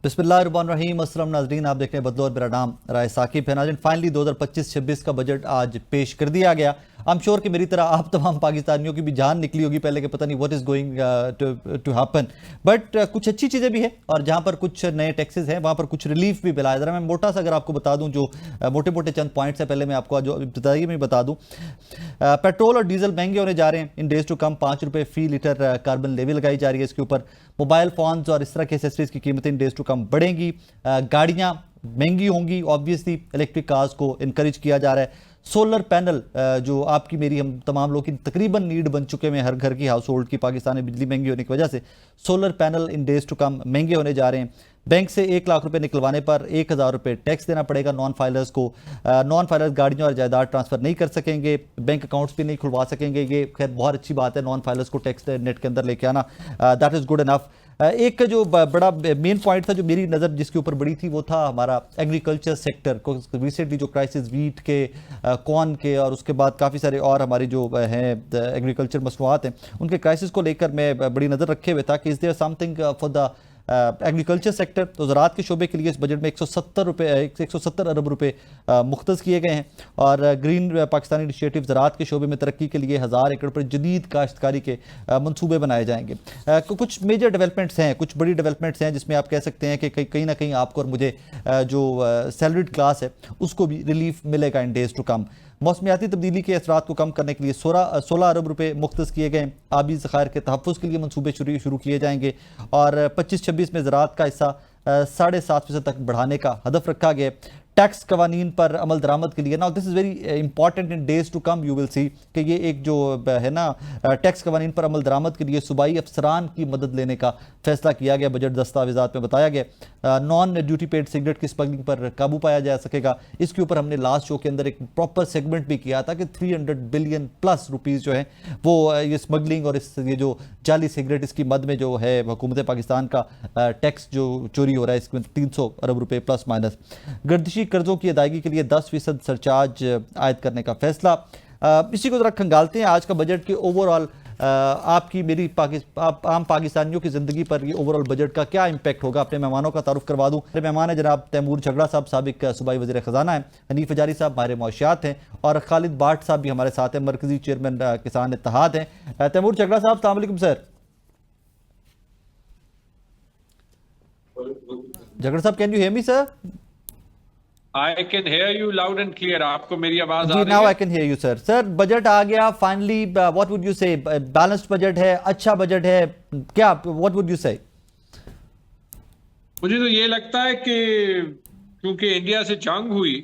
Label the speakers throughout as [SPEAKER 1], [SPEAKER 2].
[SPEAKER 1] बिस्मिल्लाहिर्रहमानिर्रहीम। अस्सलाम नाज़रीन, आप देख रहे हैं बदलो और मेरा नाम राय साकिब है। नाज़रीन, फाइनली 2025-26 का बजट आज पेश कर दिया गया। आई एम श्योर कि मेरी तरह आप तमाम पाकिस्तानियों की भी जान निकली होगी पहले कि पता नहीं what is going to happen, but कुछ अच्छी चीज़ें भी हैं और जहाँ पर कुछ नए टैक्सेस हैं वहाँ पर कुछ रिलीफ भी मिला है। ज़रा मैं मोटा सा अगर आपको बता दूँ, जो मोटे मोटे चंद पॉइंट्स हैं, पहले मैं आपको जो बताइए मैं बता दूँ। पेट्रोल और डीजल महंगे होने जा रहे हैं इन डेज टू कम। 5 रुपये फी लीटर कार्बन लेवी लगाई जा रही है इसके ऊपर। मोबाइल फोन्स और इस तरह के एसेसरीज की कीमतें इन डेज टू कम बढ़ेंगी। गाड़ियां महंगी होंगी, ऑब्वियसली इलेक्ट्रिक कार्स को इनकरेज किया जा रहा है। सोलर पैनल जो आपकी मेरी हम तमाम लोग की तकरीबन नीड बन चुके हैं हर घर की, हाउस होल्ड की, पाकिस्तान में बिजली महंगी होने की वजह से solar panel in days to come महंगे होने जा रहे हैं। बैंक से 1 लाख रुपए निकलवाने पर 1,000 रुपये टैक्स देना पड़ेगा नॉन फाइलर्स को। नॉन फाइलर्स गाड़ियां और जायदाद ट्रांसफर नहीं कर सकेंगे, बैंक अकाउंट्स भी नहीं खुलवा सकेंगे। ये खैर बहुत अच्छी बात है, नॉन फाइलर्स को टैक्स नेट के अंदर लेके आना, दैट इज़ गुड इनफ। एक जो बड़ा मेन पॉइंट था जो मेरी नज़र जिसके ऊपर बड़ी थी वो था हमारा एग्रीकल्चर सेक्टर को। रिसेंटली जो क्राइसिस वीट के, कॉर्न के और उसके बाद काफ़ी सारे और हमारी जो हैं एग्रीकल्चर मसनूआत हैं उनके क्राइसिस को लेकर मैं बड़ी नज़र रखे हुए था कि is there something for the agriculture sector. तो ज़राअत के शोबे के लिए इस बजट में 170 अरब रुपए मुख्तस किए गए हैं और ग्रीन पाकिस्तान इनिशिएटिव ज़राअत के शोबे में तरक्की के लिए 1000 एकड़ पर जदीद काश्तकारी के मंसूबे बनाए जाएंगे। कुछ मेजर डेवलपमेंट्स हैं, कुछ बड़ी डेवलपमेंट्स हैं जिसमें आप कह सकते हैं कि कहीं ना कहीं आपको और मुझे जो सैलरीड क्लास है उसको भी रिलीफ मिलेगा इन डेज टू कम। मौसमियाती तब्दीली के असरात को कम करने के लिए 16 अरब रुपए मुख्तस किए गए। आबी ज़खायर के तहफ़्फ़ुज़ के लिए मनसूबे शुरू किए जाएंगे और 25-26 में ज़राअत का हिस्सा 7.5% तक बढ़ाने का हदफ रखा गया। टैक्स कवानीन पर अमल दरामद के लिए, now this is very important in days to come, you will see कि ये एक जो है ना टैक्स कवानीन पर अमल दरामद के लिए सूबाई अफसरान की मदद लेने का फैसला किया गया। बजट दस्तावेज़ात में बताया गया नॉन ड्यूटी पेड सिगरेट की स्मगलिंग पर काबू पाया जा सकेगा। इसके ऊपर हमने लास्ट शो के अंदर एक प्रॉपर सेगमेंट भी किया था कि 300 बिलियन प्लस रुपीज़ जो है वो ये स्मगलिंग और ये जो जाली सिगरेट इसकी मद में जो है हुकूमत पाकिस्तान का टैक्स जो चोरी हो रहा है इसमें 300 अरब रुपये प्लस माइनस। गर्दिशी कर्जों की अदायगी के लिए 10% सरचार्ज आयद करने का फैसला। इसी को जरा खंगालते हैं आज का बजट के ओवरऑल आपकी मेरी आम पाकिस्तानियों की ज़िंदगी पर ये ओवरऑल बजट का क्या इम्पैक्ट होगा। अपने मेहमानों का तारुफ करवा दूँ। मेरे मेहमान है जनाब तैमूर झगड़ा साहब, साबिक सूबाई वज़ीर ख़जाना है, हनीफ हजारी साहब माहिर मौशियात हैं और खालिद बाट साहब भी हमारे साथ हैं, मरकज़ी चेयरमैन किसान इत्तेहाद हैं। तैमूर झगड़ा साहब, अस्सलाम वालेकुम सर। झगड़ा साहब, can you hear me sir?
[SPEAKER 2] I can hear you loud and clear. आपको मेरी आवाज आ
[SPEAKER 1] जी,
[SPEAKER 2] रही
[SPEAKER 1] नाउ
[SPEAKER 2] है?
[SPEAKER 1] I can hear you sir. Sir, budget आ गया finally, what would you say? Balanced budget है, अच्छा बजट है, क्या व्हाट वुड यू से?
[SPEAKER 2] मुझे तो ये लगता है कि क्योंकि इंडिया से जंग हुई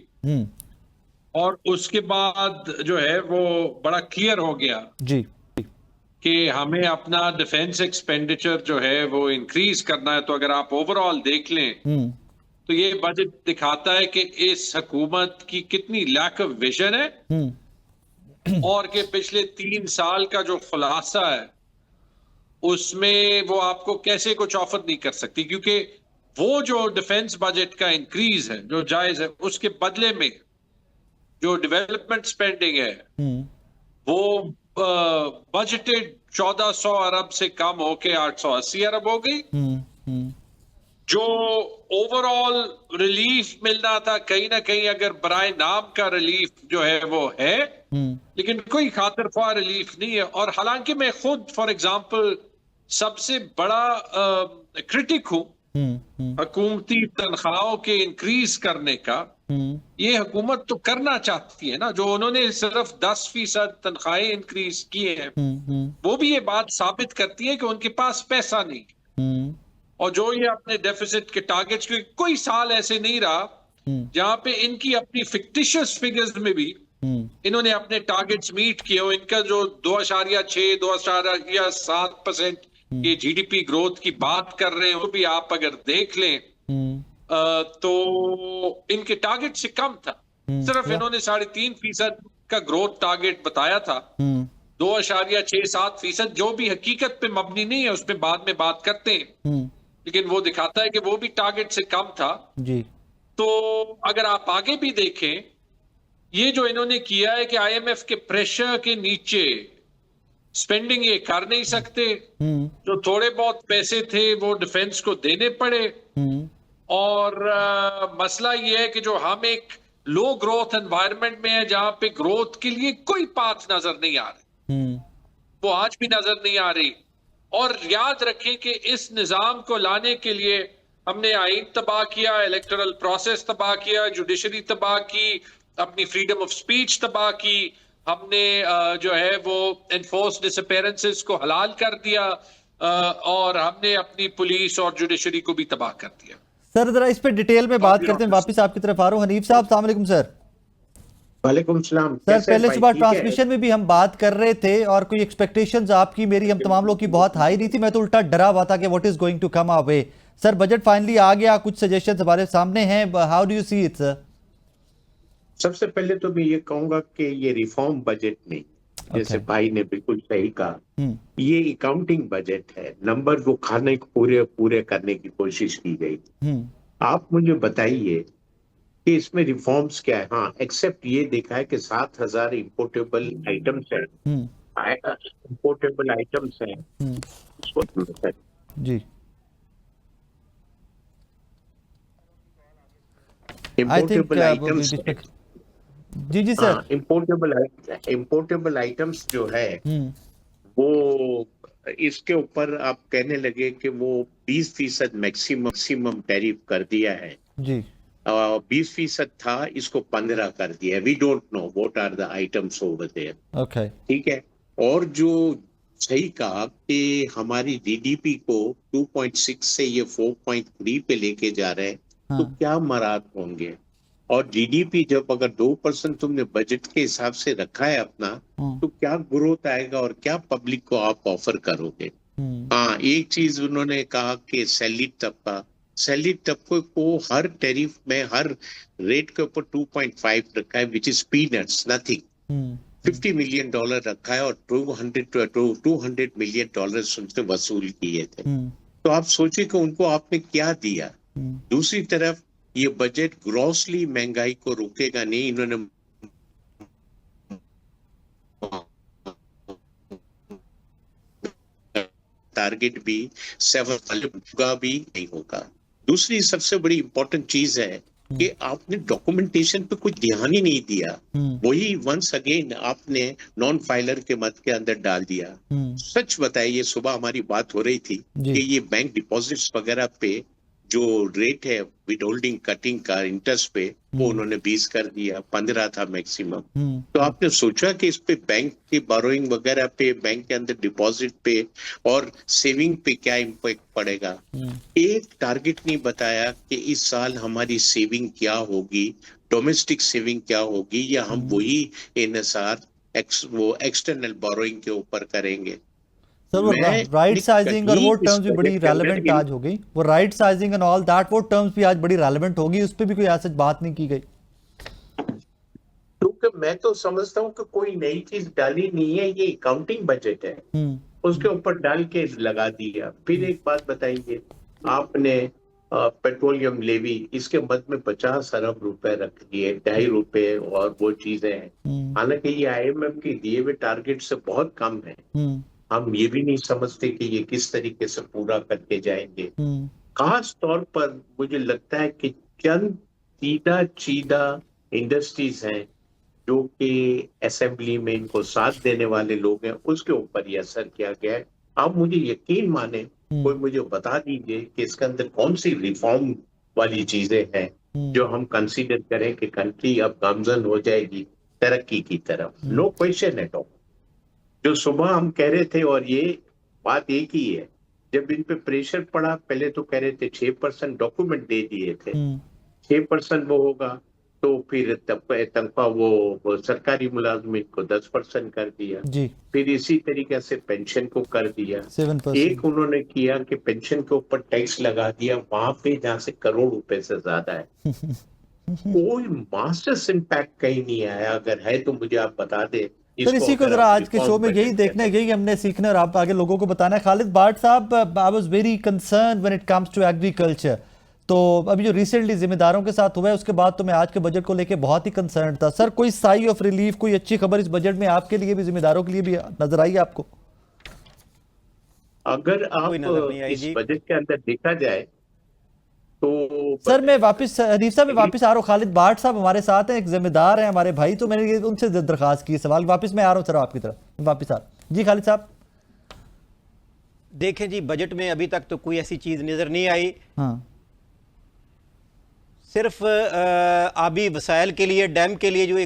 [SPEAKER 2] और उसके बाद जो है वो बड़ा क्लियर हो गया
[SPEAKER 1] जी
[SPEAKER 2] कि हमें अपना डिफेंस एक्सपेंडिचर जो है वो इंक्रीज करना है। तो अगर आप ओवरऑल देख लें तो ये बजट दिखाता है कि इस हुकूमत की कितनी लैक ऑफ विजन है और कि पिछले 3 साल का जो खुलासा है उसमें वो आपको कैसे कुछ ऑफर नहीं कर सकती, क्योंकि वो जो डिफेंस बजट का इंक्रीज है जो जायज है उसके बदले में जो डेवलपमेंट स्पेंडिंग है वो बजटेड 1400 अरब से कम होके 880 अरब हो गई। जो ओवरऑल रिलीफ मिलना था कहीं ना कहीं अगर बराए नाम का रिलीफ जो है वो है, लेकिन कोई खातिर ख्वाह रिलीफ नहीं है। और हालांकि मैं खुद फॉर एग्जांपल सबसे बड़ा क्रिटिक हूं हुकूमती तनख्वाहों के इंक्रीज करने का। ये हुकूमत तो करना चाहती है ना, जो उन्होंने सिर्फ 10% तनख्वाहें इंक्रीज किए हैं वो भी ये बात साबित करती है कि उनके पास पैसा नहीं। और जो ये अपने डेफिसिट के टारगेट्स, क्योंकि कोई साल ऐसे नहीं रहा जहां पे इनकी अपनी फिक्टिशियस फिगर्स में भी इन्होंने अपने टारगेट्स मीट किए हो। इनका जो 2.6 2.7% ये जीडीपी ग्रोथ की बात कर रहे हैं वो भी आप अगर देख लें तो इनके टारगेट से कम था। सिर्फ इन्होंने 3.5% का ग्रोथ टारगेट बताया था। 2.67% जो भी हकीकत पे मबनी नहीं है, उसमें बाद में बात करते हैं, लेकिन वो दिखाता है कि वो भी टारगेट से कम था जी। तो अगर आप आगे भी देखें, ये जो इन्होंने किया है कि आईएमएफ के प्रेशर के नीचे स्पेंडिंग ये कर नहीं सकते, जो थोड़े बहुत पैसे थे वो डिफेंस को देने पड़े। और मसला ये है कि जो हम एक लो ग्रोथ एनवायरनमेंट में है, जहां पे ग्रोथ के लिए कोई पाथ नजर नहीं आ रही, वो आज भी नजर नहीं आ रही। और याद रखें कि इस निजाम को लाने के लिए हमने आइन तबाह किया, इलेक्टोरल प्रोसेस तबाह किया, जुडिशरी तबाह की, अपनी फ्रीडम ऑफ स्पीच तबाह की, हमने जो है वो एनफोर्स डिसअपेरेंसेस को हलाल कर दिया, और हमने अपनी पुलिस और जुडिशरी को भी तबाह कर दिया।
[SPEAKER 1] सर जरा इस पे डिटेल में बात करते हैं, वापस आपकी तरफ आ रहा हूं। हनीफ साहब, अस्सलाम वालेकुम सर।
[SPEAKER 3] वालेकुम सलाम।
[SPEAKER 1] सर पहले सुबह ट्रांसमिशन में भी हम बात कर रहे थे और कोई एक्सपेक्टेशंस आपकी, मेरी, हम तमाम लोग की बहुत हाई नहीं थी। मैं तो उल्टा डरा हुआ था कि what is going to come away. Sir budget finally आ गया, कुछ सजेशंस हमारे सामने हैं, how do you see it sir?
[SPEAKER 3] सबसे पहले तो मैं ये कहूंगा कि ये रिफॉर्म बजट नहीं, जैसे भाई ने बिल्कुल सही कहा, ये अकाउंटिंग बजट है। नंबर वो खाने को पूरे पूरे करने की कोशिश की गई। आप मुझे बताइए कि इसमें रिफॉर्म्स क्या है? हाँ, एक्सेप्ट ये देखा है कि 7,000 इम्पोर्टेबल आइटम्स हैं, इम्पोर्टेबल आइटम्स हैं
[SPEAKER 1] जी,
[SPEAKER 3] इम्पोर्टेबल आइटम्स
[SPEAKER 1] जी जी सर,
[SPEAKER 3] इम्पोर्टेबल आइटम्स जो है वो इसके ऊपर आप कहने लगे कि वो 20% मैक्सिमम टैरिफ कर दिया है
[SPEAKER 1] जी।
[SPEAKER 3] 20% था, इसको 15 कर दिया है। We don't know what are the items over there.
[SPEAKER 1] Okay,
[SPEAKER 3] ठीक है। और जो सही कहा कि हमारी जीडीपी को 2.6 से ये 4.3 पे लेके जा रहे हैं, तो क्या मराद होंगे? और जीडीपी जब अगर 2% तुमने बजट के हिसाब से रखा है अपना, तो क्या ग्रोथ आएगा और क्या पब्लिक को आप ऑफर करोगे? हाँ, एक चीज उन्होंने कहा कि सैलरी तबके को हर टैरिफ में हर रेट के ऊपर 2.5 रखा है, which is peanuts, nothing. $50 million रखा है और 200 मिलियन डॉलर उनसे वसूल किए थे। तो आप सोचिए कि उनको आपने क्या दिया। दूसरी तरफ ये बजट ग्रॉसली महंगाई को रोकेगा नहीं। इन्होंने टारगेट भी 7 का भी नहीं होगा। दूसरी सबसे बड़ी इंपॉर्टेंट चीज है कि आपने डॉक्यूमेंटेशन पे कुछ ध्यान ही नहीं दिया। वही वंस अगेन आपने नॉन फाइलर के मत के अंदर डाल दिया। सच बताइए, सुबह हमारी बात हो रही थी कि ये बैंक डिपॉजिट्स वगैरह पे जो रेट है विद होल्डिंग कटिंग का इंटरेस्ट पे, वो उन्होंने 20 कर दिया, 15 था मैक्सिमम। तो आपने सोचा कि इस पे बैंक की बोरोइंग वगैरह पे, बैंक के अंदर डिपॉजिट पे और सेविंग पे क्या इम्पैक्ट पड़ेगा? एक टारगेट नहीं बताया कि इस साल हमारी सेविंग क्या होगी, डोमेस्टिक सेविंग क्या होगी, या हम वही इन्हिसार वो एक्सटर्नल बोरोइंग के ऊपर करेंगे।
[SPEAKER 1] सर वो राइट साइजिंग और वो टर्म्स भी बड़ी रेलेवेंट आज हो गई। वो right sizing and all that, वो टर्म्स भी आज बड़ी रेलेवेंट होगी, उस पर भी कोई ऐसी बात नहीं की गई।
[SPEAKER 3] क्योंकि मैं तो समझता हूँ कि कोई नई चीज डाली नहीं है, ये अकाउंटिंग बजट है, उसके ऊपर डाल के लगा दिया। फिर एक बात बताइए, आपने पेट्रोलियम लेवी, इसके मद में 50 अरब रुपए रख दिए, 2.5 रुपए और वो चीजें हैं। हालांकि ये IMF के दिए हुए टारगेट से बहुत कम है। हम ये भी नहीं समझते कि ये किस तरीके से पूरा करके जाएंगे। खास तौर पर मुझे लगता है कि चंद सीधा इंडस्ट्रीज हैं जो कि असेंबली में इनको साथ देने वाले लोग हैं, उसके ऊपर ये असर किया गया है। आप मुझे यकीन माने, कोई मुझे बता दीजिए कि इसके अंदर कौन सी रिफॉर्म वाली चीजें हैं जो हम कंसीडर करें कि कंट्री अब गामजन हो जाएगी तरक्की की तरफ। No question at all. जो सुबह हम कह रहे थे, और ये बात एक ही है, जब इन पे प्रेशर पड़ा, पहले तो कह रहे थे 6% डॉक्यूमेंट दे दिए थे, 6% वो होगा, तो फिर तनख्वाह वो सरकारी मुलाजमिन को 10% कर दिया जी। फिर इसी तरीके से पेंशन को कर दिया 7%। एक उन्होंने किया कि पेंशन के ऊपर टैक्स लगा दिया वहां पे जहां से करोड़ रुपए से ज्यादा है। कोई मास्टर्स इम्पैक्ट कहीं नहीं आया। अगर है तो मुझे आप बता दे।
[SPEAKER 1] सर इसी को जरा आज के शो में यही देखना है, यही हमने सीखना और आप आगे लोगों को बताना है। खालिद बाट साहब, I was very concern when it comes to agriculture. तो अभी जो रिसेंटली जिम्मेदारों के साथ हुआ है, उसके बाद तो मैं आज के बजट को लेकर बहुत ही कंसर्न था। सर कोई साई ऑफ रिलीफ, कोई अच्छी खबर इस बजट में आपके लिए भी, जिम्मेदारों के लिए भी नजर आई आपको?
[SPEAKER 3] अगर आप इस बजट के अंदर देखा जाए तो
[SPEAKER 1] सर मैं वापस हनीफ साहब मैं वापस आ रहा हूँ। खालिद बाट साहब हमारे साथ हैं, एक जिम्मेदार हैं हमारे भाई, तो मैंने ये उनसे दरखास्त की सवाल। वापस मैं आ रहा हूँ सर आपकी तरफ, वापस आ रहा हूँ जी। खालिद साहब
[SPEAKER 4] देखें जी, बजट में अभी तक तो कोई ऐसी चीज़ नज़र नहीं आई।
[SPEAKER 1] हाँ
[SPEAKER 4] सिर्फ आबी वसाइल के लिए, डैम के लिए जो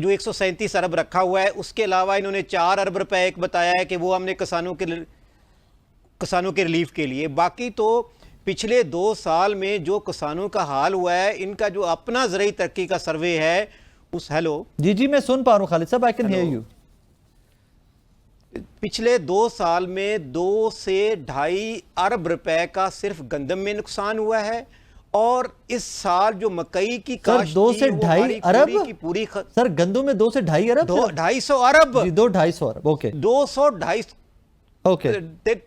[SPEAKER 4] 137 अरब रखा हुआ है, उसके अलावा इन्होंने 4 अरब रुपए एक बताया है कि वो हमने किसानों के रिलीफ के लिए। बाकी तो पिछले 2 साल में जो किसानों का हाल हुआ है, इनका जो अपना ज़राई तरक्की का सर्वे है उस हेलो
[SPEAKER 1] जी जी मैं सुन पा रहा हूँ खालिद साहब, आई कैन हियर यू।
[SPEAKER 4] पिछले 2 साल में 2 से 2.5 अरब रुपए का सिर्फ गंदम में नुकसान हुआ है, और इस साल जो मकई की
[SPEAKER 1] सर
[SPEAKER 4] काश्त
[SPEAKER 1] 2
[SPEAKER 4] थी,
[SPEAKER 1] से
[SPEAKER 4] वो
[SPEAKER 1] 2.5
[SPEAKER 4] हमारी
[SPEAKER 1] अरब
[SPEAKER 4] पूरी की पूरी
[SPEAKER 1] सर गंदम में 2 से 2.5 अरब
[SPEAKER 4] 250 अरब
[SPEAKER 1] जी 2-250 अरब ओके
[SPEAKER 4] 200-250
[SPEAKER 1] ओके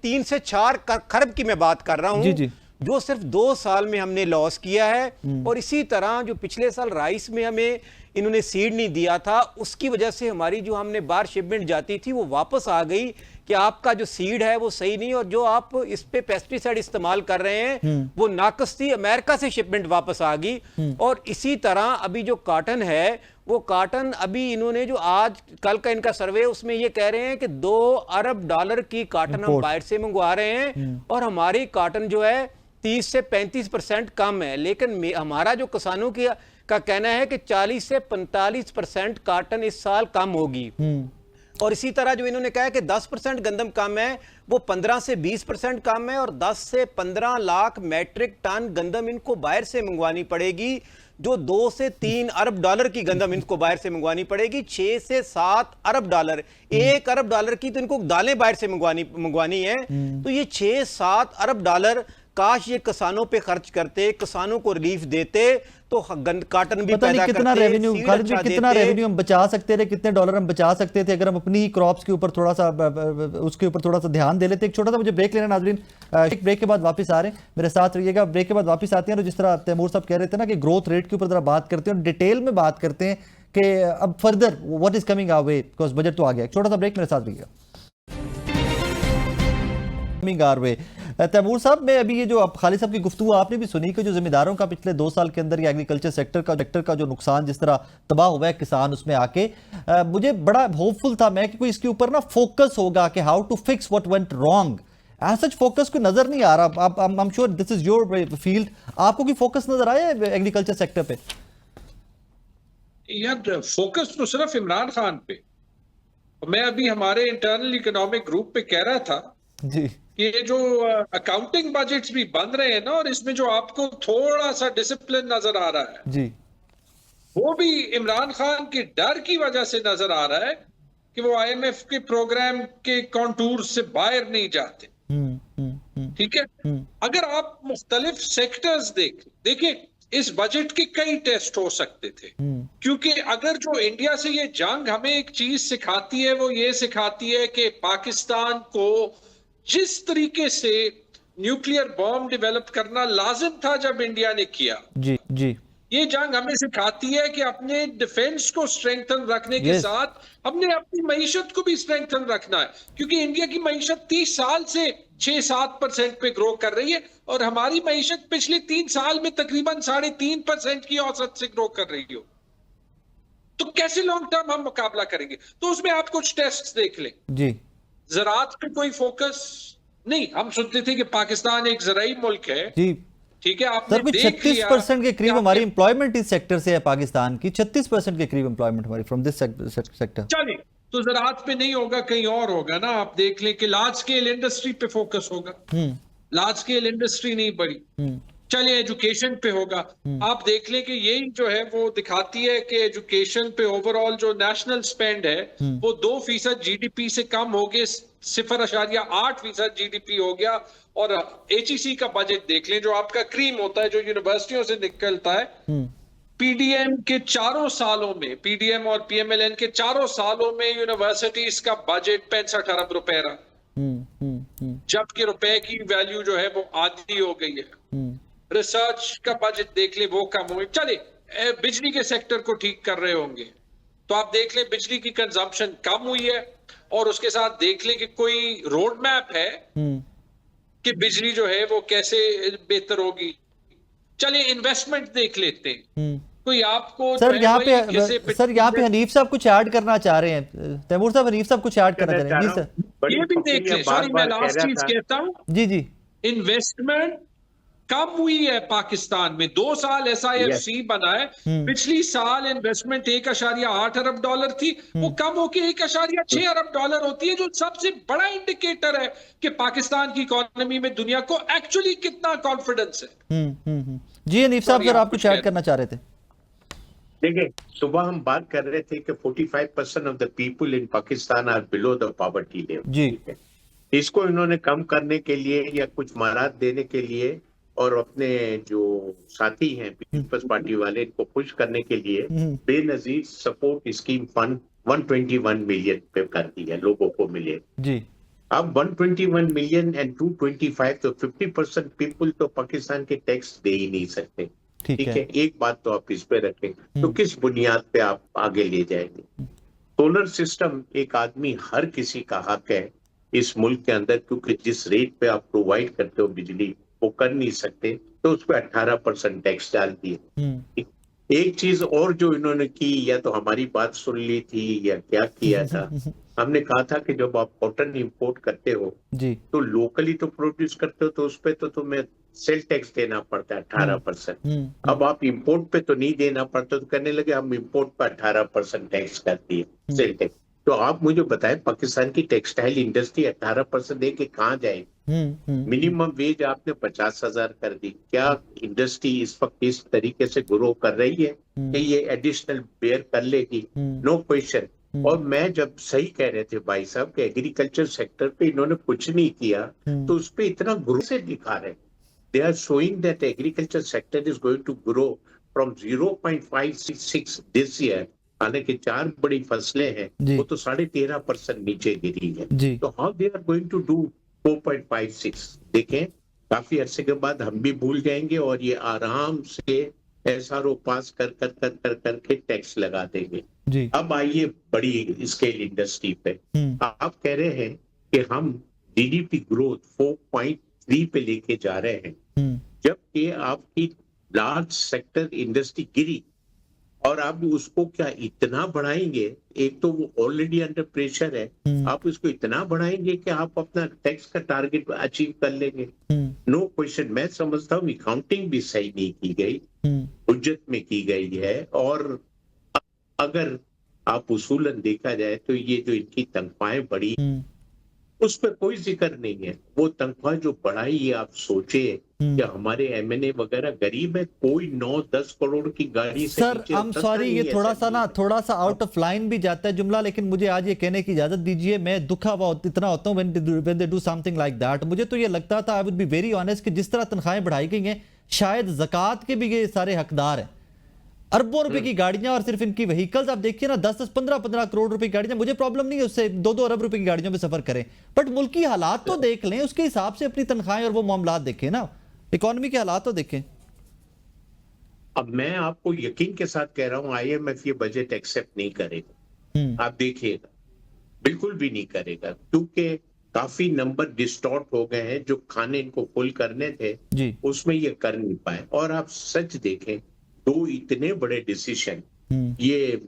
[SPEAKER 4] 3 से 4 खरब की मैं बात कर रहा हूं
[SPEAKER 1] जी जी
[SPEAKER 4] जो सिर्फ 2 साल में हमने लॉस किया है। और इसी तरह जो पिछले साल राइस में हमें इन्होंने सीड नहीं दिया था, उसकी वजह से हमारी जो हमने बार शिपमेंट जाती थी वो वापस आ गई कि आपका जो सीड है वो सही नहीं, और जो आप इस पे पेस्टिसाइड इस्तेमाल कर रहे हैं वो नाकस थी। अमेरिका से शिपमेंट वापस आ गई। और इसी तरह अभी जो काटन है, वो काटन अभी इन्होंने जो आज कल का इनका सर्वे, उसमें ये कह रहे हैं कि $2 अरब की काटन हम बाहर से मंगवा रहे हैं, और हमारी काटन जो है 30 से 35% कम है। लेकिन हमारा जो किसानों का कहना है कि 40 से 45% काटन इस साल कम होगी। और इसी तरह जो इन्होंने कहा है कि 10% गंदम कम है, वो 15 से 20% कम है, और 10 से 15 लाख मैट्रिक टन गंदम इनको बाहर से मंगवानी पड़ेगी। जो 2 से 3 अरब डॉलर की गंदम इनको बाहर से मंगवानी पड़ेगी। 6 से 7 अरब डॉलर, 1 अरब डॉलर की तो इनको दालें बाहर से मंगवानी है। तो ये 6-7 अरब डॉलर काश ये किसानों पे खर्च करते, किसानों को रिलीफ देते, तो काटन भी
[SPEAKER 1] पता नहीं
[SPEAKER 4] पैदा
[SPEAKER 1] कितना
[SPEAKER 4] करते,
[SPEAKER 1] रेवेन्यू
[SPEAKER 4] सीड
[SPEAKER 1] खालिद जी,
[SPEAKER 4] अच्छा
[SPEAKER 1] कितना
[SPEAKER 4] देते।
[SPEAKER 1] रेवेन्यू हम बचा सकते थे, कितने डॉलर हम बचा सकते थे अगर हम अपनी ही क्रॉप्स के ऊपर थोड़ा सा उसके ऊपर थोड़ा सा ध्यान दे लेते। एक छोटा सा मुझे ब्रेक लेना नाजरीन, एक ब्रेक के बाद वापस आ रहे हैं, मेरे साथ रहिएगा। ब्रेक के बाद वापस आते हैं, और जिस तरह तैमूर साहब कह रहे थे ना कि ग्रोथ रेट के ऊपर जरा बात करते हैं और डिटेल में बात करते हैं कि अब further what is coming our way, because budget तो आ गया। एक छोटा सा ब्रेक, मेरे साथ रहिएगा। तैमूर साहब, मैं अभी ये जो अब खालिद साहब की गुफ्तगू आपने भी सुनी कि जो जिम्मेदारों का पिछले 2 साल के अंदर ये एग्रीकल्चर सेक्टर का जो नुकसान जिस तरह तबाह हुआ है किसान उसमें आके, मुझे बड़ा होपफुल था मैं कि कोई इसके ऊपर ना फोकस होगा कि how to fix what went wrong. As such focus कोई नजर नहीं आ रहा। I am sure this is your field, आपको कोई फोकस नजर आया है एग्रीकल्चर सेक्टर पे?
[SPEAKER 2] यार फोकस तो सिर्फ इमरान खान पे। मैं अभी हमारे इंटरनल इकोनॉमिक ग्रुप पे कह रहा था
[SPEAKER 1] जी
[SPEAKER 2] ये जो अकाउंटिंग बजट्स भी बन रहे हैं ना, और इसमें जो आपको थोड़ा सा डिसिप्लिन नजर आ रहा है
[SPEAKER 1] जी,
[SPEAKER 2] वो भी इमरान खान के डर की वजह से नजर आ रहा है कि वो IMF के प्रोग्राम के कॉन्टूर से बाहर नहीं जाते। ठीक है, अगर आप मुख्तलिफ सेक्टर्स देखिए इस बजट के कई टेस्ट हो सकते थे, क्योंकि अगर जो इंडिया से ये जंग हमें एक चीज सिखाती है, वो ये सिखाती है कि पाकिस्तान को जिस तरीके से न्यूक्लियर बॉम्ब डेवलप करना लाजिम था जब इंडिया ने किया,
[SPEAKER 1] जी जी
[SPEAKER 2] ये जंग हमें सिखाती है कि अपने डिफेंस को स्ट्रेंथन रखने के साथ हमने अपनी मईशत को भी स्ट्रेंथन रखना है, क्योंकि इंडिया की मईशत 30 साल से 6-7% पे ग्रो कर रही है, और हमारी मईशत पिछले 3 साल में तकरीबन 3.5% की औसत से ग्रो कर रही हो। तो कैसे लॉन्ग टर्म हम मुकाबला करेंगे? तो उसमें आप कुछ टेस्ट देख लें।
[SPEAKER 1] जी,
[SPEAKER 2] ज़राअत पे कोई फोकस नहीं। हम सुनते थे कि पाकिस्तान एक ज़राई मुल्क है,
[SPEAKER 1] जी
[SPEAKER 2] ठीक है, आपने
[SPEAKER 1] सर, कुछ
[SPEAKER 2] देख लिया
[SPEAKER 1] 36% के करीब
[SPEAKER 2] कि
[SPEAKER 1] हमारी एम्प्लॉयमेंट इस सेक्टर से है। पाकिस्तान की 36% के करीब एम्प्लॉयमेंट हमारी फ्रॉम दिस सेक्टर।
[SPEAKER 2] चलिए, तो ज़राअत पे नहीं होगा, कहीं और होगा ना। आप देख लें कि लार्ज स्केल इंडस्ट्री पे फोकस होगा, लार्ज स्केल इंडस्ट्री नहीं बढ़ी। चलिए, एजुकेशन पे होगा। आप देख लें कि यही जो है वो दिखाती है कि एजुकेशन पे ओवरऑल जो नेशनल स्पेंड है वो 2% GDP से कम हो गए, 0.8% GDP हो गया। और HEC का बजट देख लें, जो आपका क्रीम होता है, जो यूनिवर्सिटियों से निकलता है, PDM के 4 सालों में, PDM और PMLN के 4 सालों में यूनिवर्सिटीज का बजट 65 अरब रुपए रहा, जबकि रुपए की वैल्यू जो है वो आधी हो गई है। रिसर्च का बजट देख ले, वो कम हुए। चले, बिजली के सेक्टर को ठीक कर रहे होंगे, तो आप देख ले बिजली की कंजम्पशन कम हुई है, और उसके साथ देख ले कि कोई रोड मैप है कि बिजली जो है वो कैसे बेहतर होगी। चलिए इन्वेस्टमेंट देख लेते हैं। कोई आपको जो
[SPEAKER 1] सर
[SPEAKER 2] है
[SPEAKER 1] यहाँ
[SPEAKER 2] वही
[SPEAKER 1] पे
[SPEAKER 2] जैसे
[SPEAKER 1] सर यहाँ पे हनीफ साहब कुछ ऐड करना चाह रहे हैं। तैमूर साहब, हनीफ साहब कुछ ऐड करना चाह रहे हैं जी सर।
[SPEAKER 3] बड़ी
[SPEAKER 2] ये भी देख
[SPEAKER 3] फकीरियां
[SPEAKER 2] ले,
[SPEAKER 3] बार
[SPEAKER 2] सॉरी मैं
[SPEAKER 3] बार कह
[SPEAKER 2] लास्ट
[SPEAKER 3] रहा
[SPEAKER 2] चीज
[SPEAKER 3] था।
[SPEAKER 2] कहता हूं,
[SPEAKER 1] जी जी
[SPEAKER 2] इन्वेस्टमेंट कम हुई है पाकिस्तान में। 2 साल
[SPEAKER 3] यस,
[SPEAKER 2] SIFC बना है, पिछली साल इन्वेस्टमेंट 1.8 अरब डॉलर थी, वो कम होकर 1.6 अरब डॉलर होती है, जो सबसे बड़ा इंडिकेटर है कि पाकिस्तान की इकोनॉमी में दुनिया को एक्चुअली कितना कॉन्फिडेंस है।
[SPEAKER 1] जी हनीफ साहब,
[SPEAKER 2] Sorry,
[SPEAKER 1] सर
[SPEAKER 2] आप
[SPEAKER 1] आप कुछ
[SPEAKER 2] कुछ
[SPEAKER 1] ऐड
[SPEAKER 2] कहते
[SPEAKER 1] करना चाह रहे थे।
[SPEAKER 3] देखिए सुबह हम बात कर रहे थे कि 45% of the people in Pakistan are below the poverty level.
[SPEAKER 1] जी
[SPEAKER 3] ठीक है, इसको इन्होंने कम करने के लिए या कुछ मराहत देने के लिए और अपने जो साथी हैं पीपल्स पार्टी वाले, इनको खुश करने के लिए Benazir support scheme fund 121 million पे कर दी है, लोगों को मिले।
[SPEAKER 1] जी
[SPEAKER 3] अब 121 मिलियन एंड 225, तो 50% पीपल तो पाकिस्तान के टैक्स दे ही नहीं सकते।
[SPEAKER 1] ठीक
[SPEAKER 3] ठीक
[SPEAKER 1] है।
[SPEAKER 3] है, एक बात तो आप इस पे रखें, तो किस बुनियाद पे आप आगे ले जाएंगे? सोलर सिस्टम एक आदमी, हर किसी का हक है इस मुल्क के अंदर, क्योंकि जिस रेट पे आप प्रोवाइड करते हो बिजली वो कर नहीं सकते, तो उस पर 18% टैक्स डाल दिए। एक चीज और जो इन्होंने की, या तो हमारी बात सुन ली थी या क्या किया था, हमने कहा था कि जब आप कॉटन इंपोर्ट करते हो
[SPEAKER 1] जी
[SPEAKER 3] तो लोकली तो प्रोड्यूस करते हो, तो उस पे तो तुम्हें सेल टैक्स देना पड़ता है 18%। अब आप इंपोर्ट पे तो नहीं देना पड़ता, तो कहने लगे हम इंपोर्ट पे 18% टैक्स करती है, सेल टैक्स। तो आप मुझे बताएं, पाकिस्तान की टेक्सटाइल इंडस्ट्री 18% दे के कहाँ जाएगी? मिनिमम वेज आपने 50,000 कर दी। क्या इंडस्ट्री इस वक्त इस तरीके से ग्रो कर रही है कि ये एडिशनल बेयर कर लेगी? No question. और मैं जब सही कह रहे थे भाई साहब कि एग्रीकल्चर सेक्टर पे इन्होंने कुछ नहीं किया, तो उस पे इतना ग्रो से दिखा रहे। They are showing that agriculture sector is going to grow from 0.56 this year, हालांकि 4 बड़ी फसलें हैं,
[SPEAKER 1] जी
[SPEAKER 3] वो तो 13.5% नीचे गिरी है।
[SPEAKER 1] जी
[SPEAKER 3] तो how they are going to do 4.56? देखें, काफी अरसे के बाद हम भी भूल जाएंगे और ये आराम से SRO पास करके टैक्स लगा देंगे।
[SPEAKER 1] जी
[SPEAKER 3] अब आइए बड़ी स्केल इंडस्ट्री पे। आप कह रहे हैं कि हम GDP ग्रोथ 4.3 पे लेके जा रहे हैं, जबकि आपकी लार्ज सेक्टर इंडस्ट्री गिरी, और आप उसको क्या इतना बढ़ाएंगे? एक तो वो ऑलरेडी अंडर प्रेशर है, आप इसको इतना बढ़ाएंगे कि आप अपना टैक्स का टारगेट अचीव कर लेंगे? No question. मैं समझता हूँ अकाउंटिंग भी सही नहीं की गई, हुज्जत में की गई है, और अगर आप उसूलन देखा जाए तो ये जो इनकी तनख्वाहें बढ़ी उस पर कोई जिक्र नहीं है। वो तनख्वाह जो बढ़ाई है, आप सोचे कि हमारे MNA वगैरह गरीब है, कोई 9-10 करोड़ की गाड़ी से
[SPEAKER 1] सर
[SPEAKER 3] नीचे
[SPEAKER 1] आई एम
[SPEAKER 3] उतरता
[SPEAKER 1] सॉरी,
[SPEAKER 3] नहीं
[SPEAKER 1] ये
[SPEAKER 3] है
[SPEAKER 1] थोड़ा सा ना,
[SPEAKER 3] असेंबली
[SPEAKER 1] थोड़ा सा आउट ऑफ लाइन भी जाता है जुमला, लेकिन मुझे आज ये कहने की इजाजत दीजिए। मैं दुखा हुआ इतना होता हूँ when they do something like that। मुझे तो ये लगता था, I would be very honest, कि जिस तरह तनख्वाहें बढ़ाई गई हैं, शायद ज़कात के भी ये सारे हकदार हैं। अरबों रुपए की गाड़ियां, और सिर्फ इनकी व्हीकल्स आप देखिए ना, 10-10, 15-15 करोड़ रुपए की गाड़ियां। मुझे प्रॉब्लम नहीं है उससे 2-2 अरब रुपए की गाड़ियों में सफर करें, बट मुल्क की हालात तो देख लें, उसके हिसाब से अपनी तनख्वाहें और वो मामलात देखें ना, इकोनॉमी के हालात तो देखें।
[SPEAKER 3] अब मैं आपको यकीन के साथ कह रहा हूं, IMF ये बजट एक्सेप्ट नहीं करेगा। आप देखिएगा, बिल्कुल भी नहीं करेगा, क्योंकि काफी नंबर डिस्टॉर्ट हो गए हैं। जो खाने इनको फुल करने थे
[SPEAKER 1] जी
[SPEAKER 3] उसमें ये कर नहीं पाए। और आप सच देखें, 2 इतने बड़े डिसीजन ये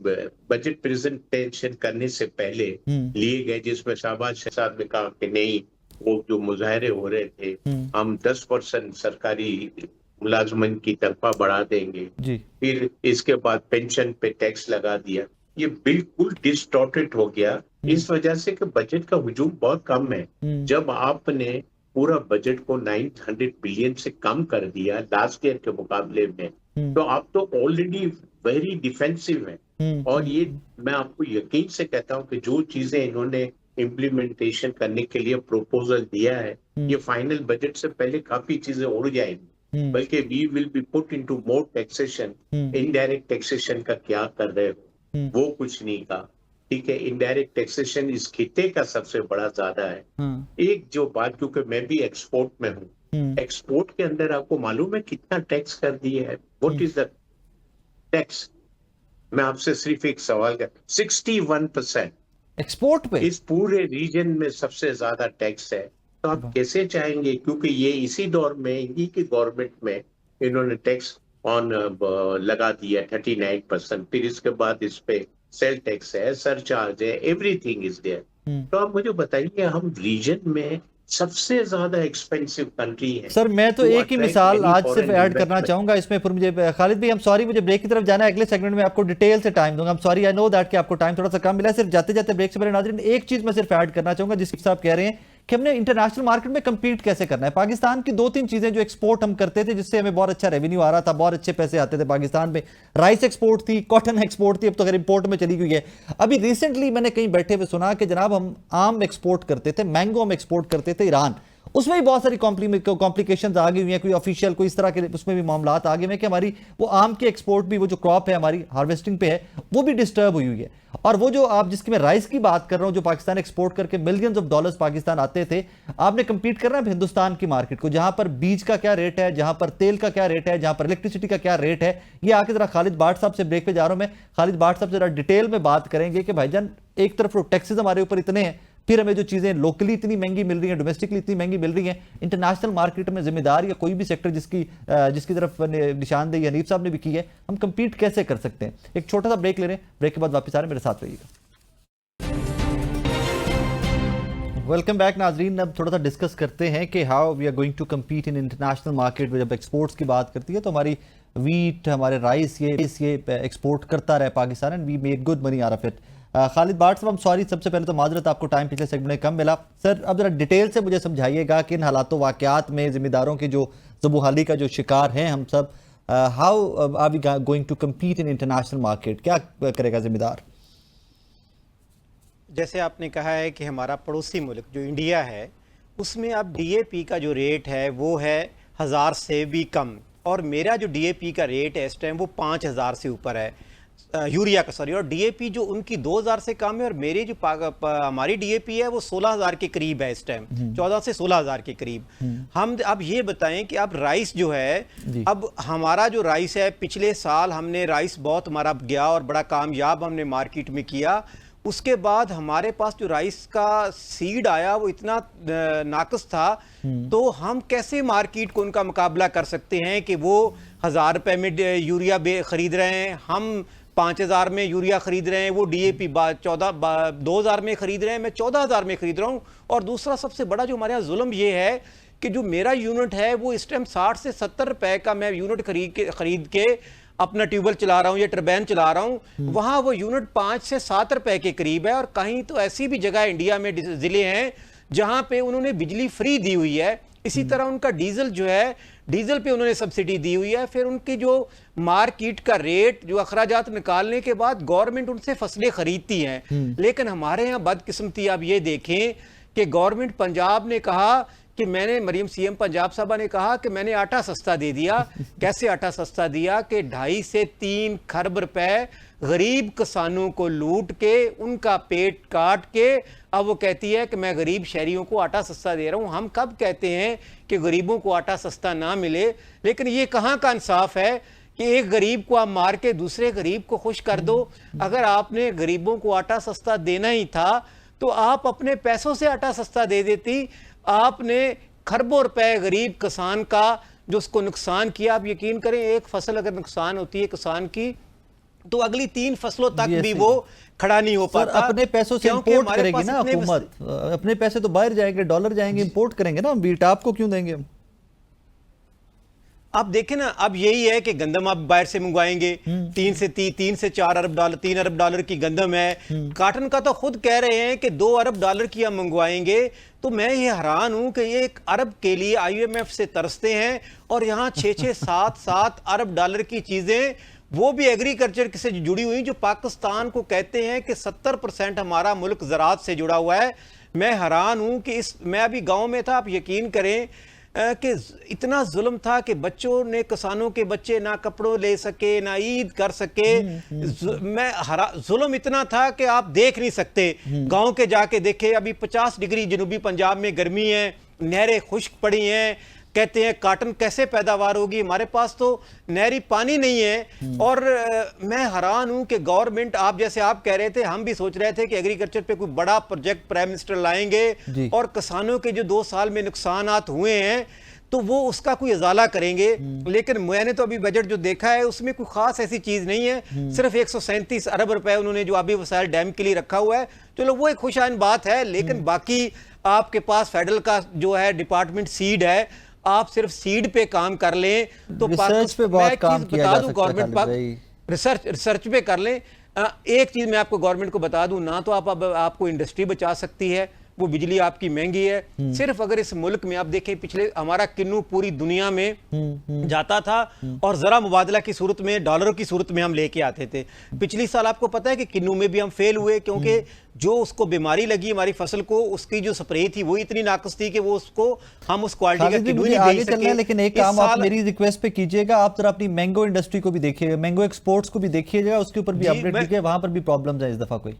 [SPEAKER 3] बजट प्रेजेंटेशन करने से पहले लिए गए, जिसमें शहबाज साहब ने कहा कि नहीं, वो जो मुजाहरे हो रहे थे, हम 10% सरकारी मुलाजमन की तनख्वाह बढ़ा देंगे,
[SPEAKER 1] जी
[SPEAKER 3] फिर इसके बाद पेंशन पे टैक्स लगा दिया। ये बिल्कुल डिस्टॉर्टेड हो गया, इस वजह से कि बजट का हुजूम बहुत कम है। जब आपने पूरा बजट को 900 बिलियन से कम कर दिया लास्ट ईयर के मुकाबले में, तो आप तो ऑलरेडी वेरी डिफेंसिव है। और ये मैं आपको यकीन से कहता हूं कि जो चीजें इन्होंने इम्प्लीमेंटेशन करने के लिए प्रपोजल दिया है, ये फाइनल बजट से पहले काफी चीजें उड़ जाएंगी। बल्कि we will be put into more taxation. Indirect taxation का क्या कर रहे हो, वो कुछ नहीं कहा। ठीक है, इनडायरेक्ट टैक्सेशन इस खिते का सबसे बड़ा ज्यादा है। एक जो बात, क्योंकि मैं भी एक्सपोर्ट में हूँ, एक्सपोर्ट के अंदर आपको मालूम है कितना टैक्स कर दिया है? What is the tax? मैं आपसे सिर्फ एक सवाल कर, 61%
[SPEAKER 1] एक्सपोर्ट पे
[SPEAKER 3] इस पूरे रीजन में सबसे ज्यादा टैक्स है तो आप कैसे चाहेंगे, क्योंकि ये इसी दौर में इन्हीं की गवर्नमेंट में इन्होंने टैक्स ऑन लगा दिया 39%, फिर इसके बाद इस पे सेल टैक्स है, सरचार्ज है, एवरीथिंग इज देयर। तो आप मुझे बताइए, हम रीजन में सबसे ज्यादा एक्सपेंसिव कंट्री है।
[SPEAKER 1] सर मैं तो एक ही मिसाल आज सिर्फ ऐड करना चाहूंगा इसमें, फिर मुझे खालिद भाई, हम सॉरी मुझे ब्रेक की तरफ जाना है, अगले सेगमेंट में आपको डिटेल से टाइम दूंगा। हम सॉरी, आई नो दैट कि आपको टाइम थोड़ा सा कम मिला है। सिर्फ जाते जाते ब्रेक से पहले नाज़रीन एक चीज मैं सिर्फ ऐड करना चाहूंगा, जिस आप कह रहे हैं कि हमने इंटरनेशनल मार्केट में कंपीट कैसे करना है। पाकिस्तान की 2-3 चीजें जो एक्सपोर्ट हम करते थे, जिससे हमें बहुत अच्छा रेवेन्यू आ रहा था, बहुत अच्छे पैसे आते थे पाकिस्तान में। राइस एक्सपोर्ट थी, कॉटन एक्सपोर्ट थी, अब तो खैर इंपोर्ट में चली गई है। अभी रिसेंटली मैंने कहीं बैठे हुए सुना कि जनाब हम आम एक्सपोर्ट करते थे, मैंगो हम एक्सपोर्ट करते थे ईरान, उसमें भी बहुत सारी कॉम्प्लिकेशंस आ गई हुई हैं, कोई ऑफिशियल कोई इस तरह के उसमें भी मामलात आ गए हैं कि हमारी वो आम की एक्सपोर्ट भी, वो जो क्रॉप है हमारी हार्वेस्टिंग पे है, वो भी डिस्टर्ब हुई है। और वो जो आप जिसकी मैं राइस की बात कर रहा हूं, जो पाकिस्तान एक्सपोर्ट करके मिलियंस ऑफ डॉलर्स पाकिस्तान आते थे, आपने कंपीट करना है हिंदुस्तान की मार्केट को, जहां पर बीज का क्या रेट है, जहां पर तेल का क्या रेट है, जहां पर इलेक्ट्रिसिटी का क्या रेट है। ये आके जरा खालिद बाट साहब से, ब्रेक पे जा रहा हूं मैं, खालिद बाट साहब से जरा डिटेल में बात करेंगे कि भाईजान एक तरफ टैक्सेस हमारे ऊपर इतने हैं, फिर हमें जो चीजें लोकली इतनी महंगी मिल रही हैं, डोमेस्टिकली इतनी महंगी मिल रही हैं, इंटरनेशनल मार्केट में जिम्मेदार या कोई भी सेक्टर जिसकी तरफ निशानदेही हनीफ साहब ने भी की है, हम कंपीट कैसे कर सकते हैं। एक छोटा सा ब्रेक ले रहे हैं, ब्रेक के बाद वापस आ रहे हैं, मेरे साथ रहिएगा। वेलकम बैक नाजरीन। अब थोड़ा सा डिस्कस करते हैं कि how we are going to compete in international market. जब एक्सपोर्ट्स की बात करती है तो हमारी वीट, हमारे राइस ये एक्सपोर्ट करता रहे Pakistan, and we made good money out of it. Khalid Butt साहब, हम सॉरी, सबसे पहले तो माजरत, आपको टाइम पिछले सेगमेंट में कम मिला। सर अब जरा डिटेल से मुझे समझाइएगा कि इन हालातों वाकयात में जिम्मेदारों की जो ज़बूहाली का जो शिकार हैं हम सब, how are we going to compete in international market, क्या करेगा जिम्मेदार?
[SPEAKER 4] जैसे आपने कहा है कि हमारा पड़ोसी मुल्क जो इंडिया है, उसमें अब डीएपी का जो रेट है वो है 1000 से भी कम, और मेरा जो डीएपी का रेट है इस टाइम वो 5000 से ऊपर है, यूरिया का, सॉरी। और डीएपी जो उनकी 2000 से कम है, और मेरी जो हमारी डीएपी है वो 16000 के करीब है इस टाइम, 14 से 16000 के करीब। हम अब ये बताएं कि अब राइस जो है, अब हमारा जो राइस है, पिछले साल हमने राइस बहुत हमारा गया और बड़ा कामयाब हमने मार्केट में किया। उसके बाद हमारे पास जो राइस का सीड आया वो इतना नाकस था, तो हम कैसे मार्केट को उनका मुकाबला कर सकते हैं कि वो 1000 रुपए में यूरिया खरीद रहे हैं, हम 5000 में यूरिया खरीद रहे हैं, वो डीएपी 2000 में खरीद रहे हैं, मैं 14000 में खरीद रहा हूँ। और दूसरा सबसे बड़ा जो हमारे यहाँ जुल्म ये है कि जो मेरा यूनिट है वो इस टाइम 60 से 70 रुपए का मैं यूनिट खरीद के अपना ट्यूबवेल चला रहा हूँ या टर्बाइन चला रहा हूँ, वहाँ वो यूनिट 5 से 7 रुपए के करीब है। और कहीं तो ऐसी भी जगह इंडिया में ज़िले हैं जहाँ पे उन्होंने बिजली फ्री दी हुई है। इसी तरह उनका डीजल जो है, डीजल पे उन्होंने सब्सिडी दी हुई है। फिर उनकी जो मार्केट का रेट, जो अखराजात निकालने के बाद गवर्नमेंट उनसे फसलें खरीदती हैं। लेकिन हमारे यहाँ बदकिस्मती आप ये देखें कि गवर्नमेंट पंजाब ने कहा कि मैंने, मरीम सीएम पंजाब साहबा ने कहा कि मैंने आटा सस्ता दे दिया। कैसे आटा सस्ता दिया कि 2.5 से 3 खरब रुपए गरीब किसानों को लूट के, उनका पेट काट के, अब वो कहती है कि मैं गरीब शहरियों को आटा सस्ता दे रहा हूं। हम कब कहते हैं कि गरीबों को आटा सस्ता ना मिले? लेकिन ये कहां का इंसाफ है कि एक गरीब को आप मार के दूसरे गरीब को खुश कर दो। अगर आपने गरीबों को आटा सस्ता देना ही था तो आप अपने पैसों से आटा सस्ता दे देती। आपने खरबों रुपए गरीब किसान का जो उसको नुकसान किया। आप यकीन करें, एक फसल अगर नुकसान होती है किसान की तो अगली 3 फसलों तक भी वो खड़ा नहीं हो पाता।
[SPEAKER 1] अपने पैसों से इंपोर्ट करेगी ना हुकूमत, अपने पैसे तो बाहर जाएंगे, डॉलर जाएंगे, इंपोर्ट करेंगे ना, बीट आपको क्यों देंगे हम?
[SPEAKER 4] आप देखें ना, अब यही है कि गंदम आप बाहर से मंगवाएंगे, 3 से 4 अरब डॉलर, 3 अरब डॉलर की गंदम है। काटन का तो खुद कह रहे हैं कि 2 अरब डॉलर की हम मंगवाएंगे। तो मैं ये हैरान हूं कि ये 1 अरब के लिए IMF से तरसते हैं, और यहाँ 6-6, 7-7 अरब डॉलर की चीजें, वो भी एग्रीकल्चर से जुड़ी हुई, जो पाकिस्तान को कहते हैं कि 70% हमारा मुल्क ज़राअत से जुड़ा हुआ है। मैं हैरान हूं कि मैं अभी गांव में था, आप यकीन करें कि इतना जुल्म था कि बच्चों ने, किसानों के बच्चे ना कपड़ों ले सके, ना ईद कर सके। जुल्म इतना था कि आप देख नहीं सकते। गांव के जाके देखे, अभी 50 डिग्री जनूबी पंजाब में गर्मी है, नहरें खुश्क पड़ी हैं, कहते हैं काटन कैसे पैदावार होगी, हमारे पास तो नहरी पानी नहीं है। और मैं हैरान हूं कि गवर्नमेंट, आप जैसे आप कह रहे थे, हम भी सोच रहे थे कि एग्रीकल्चर पे कोई बड़ा प्रोजेक्ट प्राइम मिनिस्टर लाएंगे और किसानों के जो 2 साल में नुकसानात हुए हैं तो वो उसका कोई इजाला करेंगे। लेकिन मैंने तो अभी बजट जो देखा है उसमें कोई खास ऐसी चीज नहीं है। सिर्फ 137 अरब रुपए उन्होंने जो अभी वसाइल डैम के लिए रखा हुआ है, चलो वो एक खुशाइन बात है। लेकिन बाकी आपके पास फेडरल का जो है डिपार्टमेंट सीड है, आप सिर्फ सीड पे काम कर लें तो
[SPEAKER 1] रिसर्च पे बहुत काम किया जा सकता है।
[SPEAKER 4] गवर्नमेंट रिसर्च पे कर लें। एक चीज मैं आपको गवर्नमेंट को बता दूं ना, तो आपको इंडस्ट्री बचा सकती है, वो बिजली आपकी महंगी है। सिर्फ अगर इस मुल्क में आप देखें, पिछले हमारा किन्नू पूरी दुनिया में जाता था और जरा मुबादला की सूरत में, डॉलरों की सूरत में हम लेके आते थे। पिछली साल आपको पता है कि किन्नू में भी हम फेल हुए, क्योंकि जो उसको बीमारी लगी हमारी फसल को, उसकी जो स्प्रे थी वो इतनी नाकस थी कि वो उसको हम उस क्वालिटी का किन्नू नहीं
[SPEAKER 1] आगे चलना है। लेकिन एक काम आप मेरी रिक्वेस्ट पे कीजिएगा, आप जरा अपनी मैंगो इंडस्ट्री को भी देखिएगा, मैंगो एक्सपोर्ट्स को भी देखिएगा, उसके ऊपर भी अपडेट दीजिए, वहां पर भी प्रॉब्लम्स है इस दफा कोई।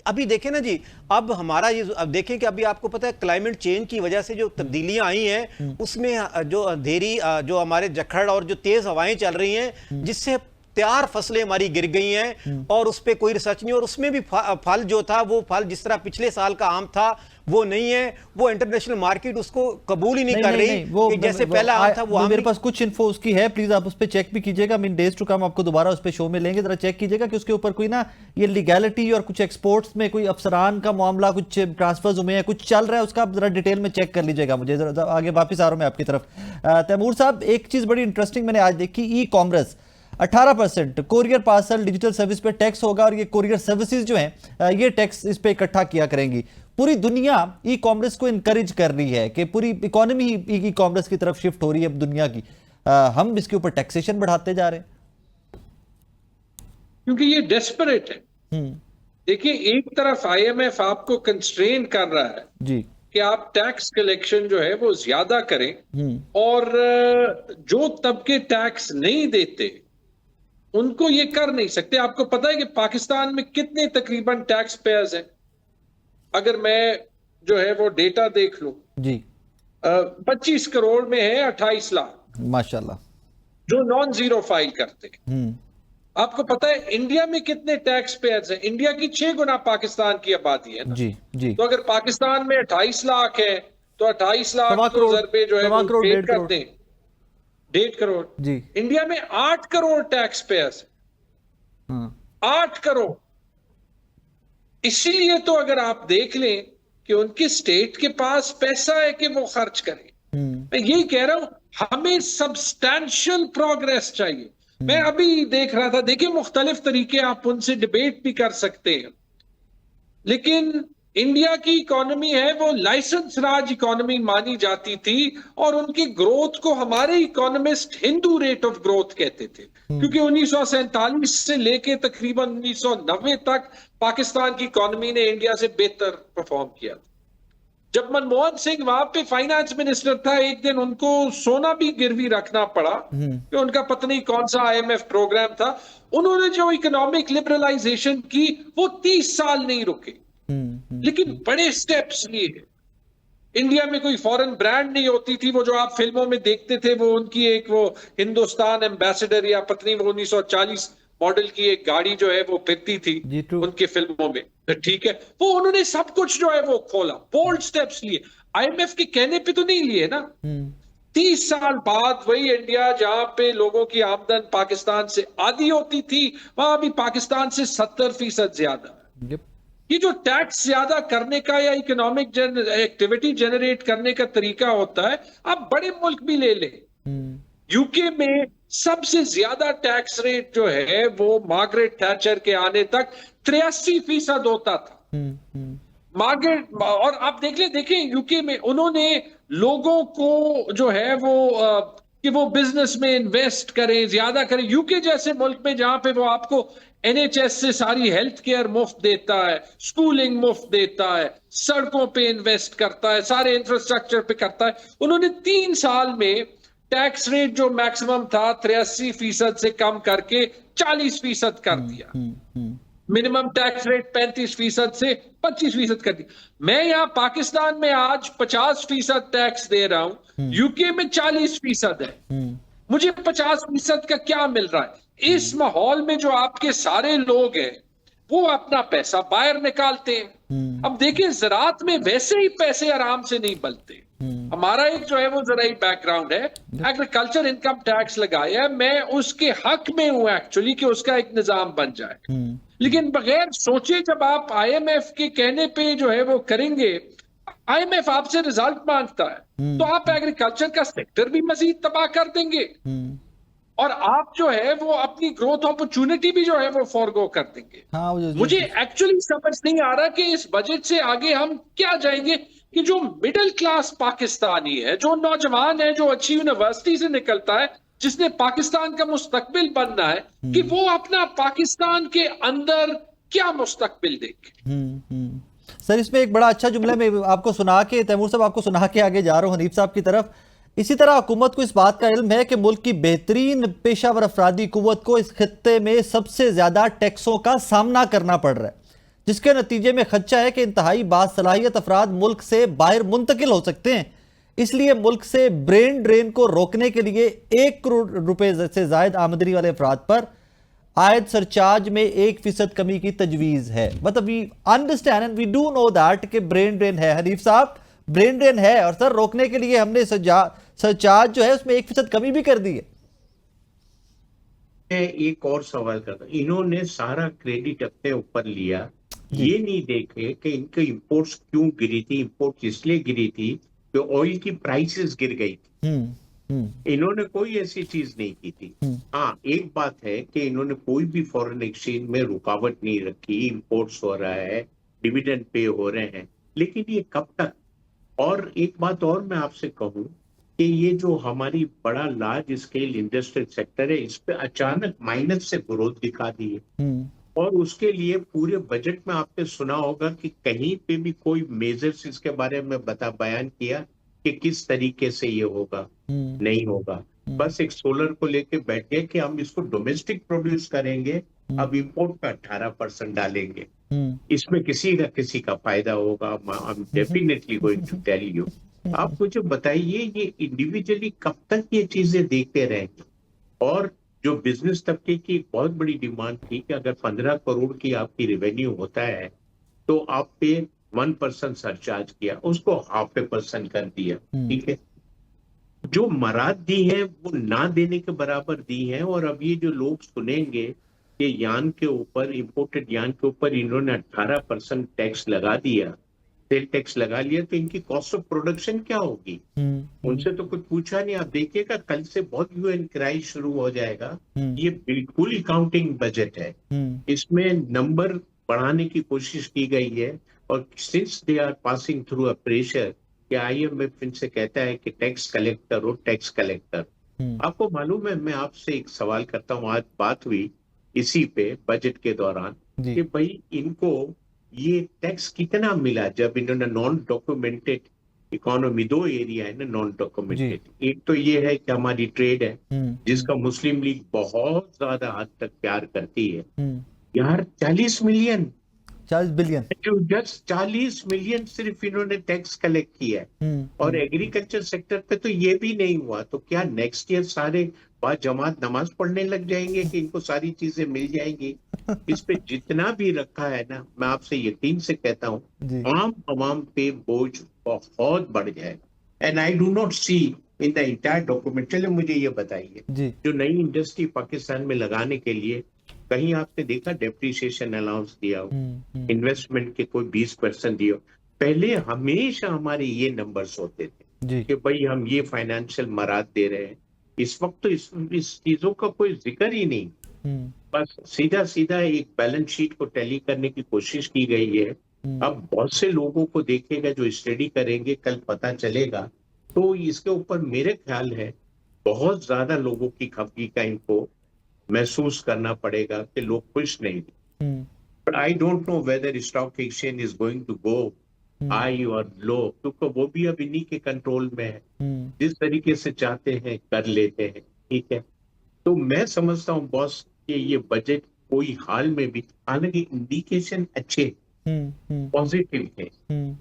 [SPEAKER 4] अभी देखें ना जी, अब हमारा ये, अब देखें कि अभी आपको पता है क्लाइमेट चेंज की वजह से जो तब्दीलियां आई हैं उसमें जो अंधेरी, जो हमारे जखड़ और जो तेज हवाएं चल रही हैं, जिससे तैयार फसलें हमारी गिर गई हैं और उस पर कोई रिसर्च नहीं। और उसमें भी फल जो था, वो फल जिस तरह पिछले साल का आम था वो नहीं है, वो इंटरनेशनल मार्केट उसको कबूल ही नहीं कर रही। वो जैसे पहला आम था वो
[SPEAKER 1] मेरे पास कुछ इन्फो उसकी है, प्लीज आप उस पर चेक भी कीजिएगा। मीन डेज टू कम आपको दोबारा उस पर शो में लेंगे, जरा चेक कीजिएगा कि उसके ऊपर कोई ना ये लीगैलिटी और कुछ एक्सपोर्ट्स में कोई अफसरान का मामला, कुछ ट्रांसफर्स हुए हैं, कुछ चल रहा है, उसका आप जरा डिटेल में चेक कर लीजिएगा। मुझे जरा आगे वापस आ रहा हूं मैं आपकी तरफ। तैमूर साहब, एक चीज बड़ी इंटरेस्टिंग मैंने आज देखी, e commerce 18% courier parcel digital service पे टैक्स होगा और ये कोरियर सर्विसेज जो हैं ये टैक्स इस पे इकट्ठा किया करेंगी। पूरी दुनिया ई कॉमर्स को इनकरेज कर रही है कि पूरी इकोनॉमी ही ई कॉमर्स की तरफ शिफ्ट हो रही है अब दुनिया की। हम इसके ऊपर टैक्सेशन बढ़ाते जा रहे हैं
[SPEAKER 2] क्योंकि ये डेस्परेट है। देखिए, एक तरफ आईएमएफ आपको कंस्ट्रेन कर रहा है
[SPEAKER 1] जी
[SPEAKER 2] कि आप टैक्स कलेक्शन जो है वो ज्यादा करें, और जो तबके टैक्स नहीं देते उनको ये कर नहीं सकते। आपको पता है कि पाकिस्तान में कितने तकरीबन टैक्स पेयर्स हैं? अगर मैं जो है वो डेटा देख लूं
[SPEAKER 1] जी,
[SPEAKER 2] 25 करोड़ में है 28 लाख
[SPEAKER 1] माशाल्लाह
[SPEAKER 2] जो नॉन जीरो फाइल करते हैं। आपको पता है इंडिया में कितने टैक्स पेयर्स हैं? इंडिया की 6 गुना पाकिस्तान की आबादी है ना?
[SPEAKER 1] जी जी।
[SPEAKER 2] तो अगर पाकिस्तान में 28 लाख है तो 28 लाख तो ज़रबे जो है वो पेड करते हैं 1.5 करोड़
[SPEAKER 1] जी।
[SPEAKER 2] इंडिया में 8 करोड़ टैक्स पेयर्स, 8 करोड़। इसीलिए तो अगर आप देख लें कि उनके स्टेट के पास पैसा है कि वो खर्च करें। मैं यही कह रहा हूं, हमें सब्सटैंशियल प्रोग्रेस चाहिए। मैं अभी देख रहा था, देखिए मुख्तलिफ तरीके आप उनसे डिबेट भी कर सकते हैं, लेकिन इंडिया की इकोनॉमी है वो लाइसेंस राज इकोनॉमी मानी जाती थी और उनकी ग्रोथ को हमारे economist Hindu rate of growth कहते थे, क्योंकि 1947 से लेके तकरीबन 1990 तक पाकिस्तान की इकोनॉमी ने इंडिया से बेहतर परफॉर्म किया था। जब मनमोहन सिंह वहां पे फाइनेंस मिनिस्टर था, एक दिन उनको सोना भी गिरवी रखना पड़ा कि उनका पता नहीं कौन सा आईएमएफ प्रोग्राम था। उन्होंने जो इकोनॉमिक लिबरलाइजेशन की वो 30 साल नहीं रुके, लेकिन बड़े स्टेप्स लिए। इंडिया में कोई फॉरेन ब्रांड नहीं होती थी, वो जो आप फिल्मों में देखते थे वो उनकी एक वो हिंदुस्तान एम्बेसडर या पत्नी वो 1940 मॉडल की एक गाड़ी जो है वो फिरती थी उनके फिल्मों में, ठीक है। वो उन्होंने सब कुछ जो है वो खोला, बोल्ड स्टेप्स लिए। आईएमएफ के कहने पे तो नहीं लिए ना। 30 साल बाद वही इंडिया जहां पे लोगों की आमदन पाकिस्तान से आधी होती थी, वहां भी पाकिस्तान से 70% ज्यादा। ये जो टैक्स ज्यादा करने का या इकोनॉमिक एक्टिविटी जनरेट करने का तरीका होता है, आप बड़े मुल्क भी ले लें। यूके में सबसे ज्यादा टैक्स रेट जो है वो मार्गरेट थैचर के आने तक 83% होता था। मार्गरेट, और आप देखें यूके में उन्होंने लोगों को जो है वो कि वो बिजनेस में इन्वेस्ट करें, ज्यादा करें। यूके जैसे मुल्क में जहां पे वो आपको एनएचएस से सारी हेल्थ केयर मुफ्त देता है, स्कूलिंग मुफ्त देता है, सड़कों पे इन्वेस्ट करता है, सारे इंफ्रास्ट्रक्चर पे करता है, उन्होंने 3 साल में टैक्स रेट जो मैक्सिमम था 83% से कम करके 40% कर दिया। मिनिमम टैक्स रेट 35% से 25% कर दी। मैं यहाँ पाकिस्तान में आज 50% टैक्स दे रहा हूं, यूके में 40% है। मुझे 50% का क्या मिल रहा है? इस माहौल में जो आपके सारे लोग हैं वो अपना पैसा बाहर निकालते हैं। अब देखिए, ज़राअत में वैसे ही पैसे आराम से नहीं बनते। हमारा एक जो है वो ज़राई बैकग्राउंड है, एग्रीकल्चर इनकम टैक्स लगाया है, मैं उसके हक में हूं एक्चुअली कि उसका एक निजाम बन जाए। लेकिन बगैर सोचे जब आप आईएमएफ के कहने पे जो है वो करेंगे, आईएमएफ आपसे रिजल्ट मांगता है, तो आप एग्रीकल्चर का सेक्टर भी मजीद तबाह कर देंगे और आप जो है वो अपनी ग्रोथ अपॉर्चुनिटी भी जो है वो फॉरगो कर देंगे।
[SPEAKER 1] हाँ,
[SPEAKER 2] मुझे एक्चुअली समझ नहीं आ रहा कि इस बजट से आगे हम क्या जाएंगे, कि जो मिडिल क्लास पाकिस्तानी है, जो नौजवान है, जो अच्छी यूनिवर्सिटी से निकलता है, जिसने पाकिस्तान का मुस्तकबिल बनना है, कि वो अपना पाकिस्तान के अंदर क्या मुस्तकबिल देखे।
[SPEAKER 1] सर, इसमें एक बड़ा अच्छा जुमला मैं आपको सुना के, तैमूर साहब आपको सुना के आगे जा रहा हूं हनीफ साहब की तरफ। इसी तरह हुकूमत को इस बात का इल्म है कि मुल्क की बेहतरीन पेशावर अफरादी कुव्वत को इस खित्ते में सबसे ज्यादा टैक्सों का सामना करना पड़ रहा है, जिसके नतीजे में खदशा है कि इंतहाई बासलाहियत अफराद मुल्क से बाहर मुंतकिल हो सकते हैं। इसलिए मुल्क से ब्रेन ड्रेन को रोकने के लिए 1 करोड़ रुपए से ज्यादा आमदनी वाले अफराद पर आयद सरचार्ज में 1% कमी की तजवीज है। मतलब we understand and we do know that कि ब्रेन ड्रेन है। हनीफ साहब, ब्रेन ड्रेन है और सर रोकने के लिए हमने सरचार्ज जो है उसमें 1% कमी भी कर दी है।
[SPEAKER 3] मैं एक और सवाल करता हूं, इन्होंने सारा क्रेडिट अपने ऊपर लिया, ये नहीं देखे कि इनके इंपोर्ट्स क्यों गिरी थी। इंपोर्ट इसलिए गिरी थी कि ऑयल की प्राइसेस गिर गई थी। इन्होंने कोई ऐसी चीज नहीं की थी। हाँ, एक बात है कि इन्होंने कोई भी फॉरेन एक्सचेंज में रुकावट नहीं रखी, इंपोर्ट्स हो रहा है, डिविडेंड पे हो रहे हैं, लेकिन ये कब तक। और एक बात और मैं आपसे कहूं कि ये जो हमारी बड़ा लार्ज स्केल इंडस्ट्रियल सेक्टर है, इस पे अचानक माइनस से ग्रोथ दिखा दी है। और उसके लिए पूरे बजट में आपने सुना होगा कि कहीं पे भी कोई मेजर्स इसके बारे में बयान किया कि किस तरीके से ये होगा, नहीं होगा। बस एक सोलर को लेके बैठ गए कि हम इसको डोमेस्टिक प्रोड्यूस करेंगे, अब इंपोर्ट का 18% डालेंगे, इसमें किसी का फायदा होगा। I am definitely going to tell you. आप मुझे बताइए, ये इंडिविजुअली कब तक ये चीजें देखते रहेंगे। और जो बिजनेस तबके की एक बहुत बड़ी डिमांड थी कि अगर 15 करोड़ की आपकी रेवेन्यू होता है तो आप पे 1% सरचार्ज किया, उसको 0.5% कर दिया, ठीक है। जो मराद दी है वो ना देने के बराबर दी है। और अब ये जो लोग सुनेंगे कि यान के ऊपर, इंपोर्टेड यान के ऊपर इन्होंने 18% टैक्स लगा दिया, सेल टैक्स लगा लिया, तो इनकी कॉस्ट ऑफ प्रोडक्शन क्या होगी। उनसे तो कुछ पूछा नहीं। आप देखिएगा कल से बहुत ह्यू एंड क्राई शुरू हो जाएगा। ये बिल्कुल अकाउंटिंग बजट है, इसमें नंबर बढ़ाने की कोशिश की गई है। और since they are passing through a pressure कि आईएमएफ इनसे कहता है कि टैक्स कलेक्टर हो, टैक्स कलेक्टर। आपको मालूम है, मैं आपसे एक सवाल करता हूँ, आज बात हुई इसी पे बजट के दौरान कि भाई इनको ये टैक्स कितना मिला जब इन्होंने नॉन डॉक्यूमेंटेड इकोनॉमी, 2 एरिया है ना नॉन डॉक्यूमेंटेड। एक तो ये है कि हमारी ट्रेड है जिसका मुस्लिम लीग बहुत ज्यादा हद तक प्यार करती है। यार 40 बिलियन जस्ट 40 मिलियन सिर्फ इन्होंने टैक्स कलेक्ट किया है। और एग्रीकल्चर सेक्टर पे तो ये भी नहीं हुआ, तो क्या नेक्स्ट ईयर सारे जमात नमाज पढ़ने लग जाएंगे कि इनको सारी चीजें मिल जाएंगी। इस पे जितना भी रखा है ना, मैं आपसे यकीन से कहता हूँ, आम पे बोझ बहुत बढ़ जाएगा। And I do not see in the entire document. चलो मुझे ये बताइए, जो नई इंडस्ट्री पाकिस्तान में लगाने के लिए कहीं आपने देखा डेप्रिसिएशन अलाउंस दिया हो, इन्वेस्टमेंट के कोई 20% दिया हो। पहले हमेशा हमारे ये नंबर्स होते थे कि भाई हम ये फाइनेंशियल मराद दे रहे हैं। इस वक्त तो इस चीजों का कोई जिक्र ही नहीं, बस सीधा सीधा एक बैलेंस शीट को टैली करने की कोशिश की गई है। अब बहुत से लोगों को देखेगा जो स्टडी करेंगे, कल पता चलेगा। तो इसके ऊपर मेरे ख्याल है बहुत ज्यादा लोगों की खफगी का इनको महसूस करना पड़ेगा कि लोग खुश नहीं। But I don't know whether stock exchange is going to go high और लो, क्योंकि वो भी अब इन्हीं के कंट्रोल में है। जिस तरीके से चाहते हैं कर लेते हैं, ठीक है। तो मैं समझता हूँ बॉस कि ये बजट कोई हाल में भी, हालांकि इंडिकेशन अच्छे पॉजिटिव है,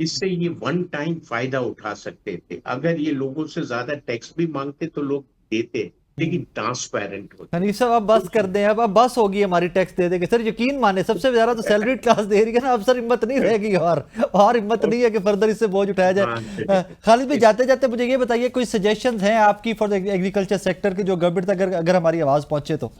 [SPEAKER 3] इससे ये वन टाइम फायदा उठा सकते थे। अगर ये लोगों से ज्यादा टैक्स भी मांगते तो लोग देते, लेकिन ट्रांसपेरेंट होते।
[SPEAKER 1] हनीफ साहब अब बस कर दें, अब बस होगी हमारी टैक्स दे देंगे सर, यकीन माने सबसे ज्यादा तो सैलरीड क्लास दे रही है ना, अब सर हिम्मत नहीं रहेगी और हिम्मत नहीं है कि फर्दर इससे बोझ उठाया जाए। खालिद भाई जाते जाते मुझे ये बताइए कोई सजेशंस हैं आपकी फॉर द एग्रीकल्चर सेक्टर की जो गवर्नमेंट तक अगर हमारी आवाज पहुंचे तो?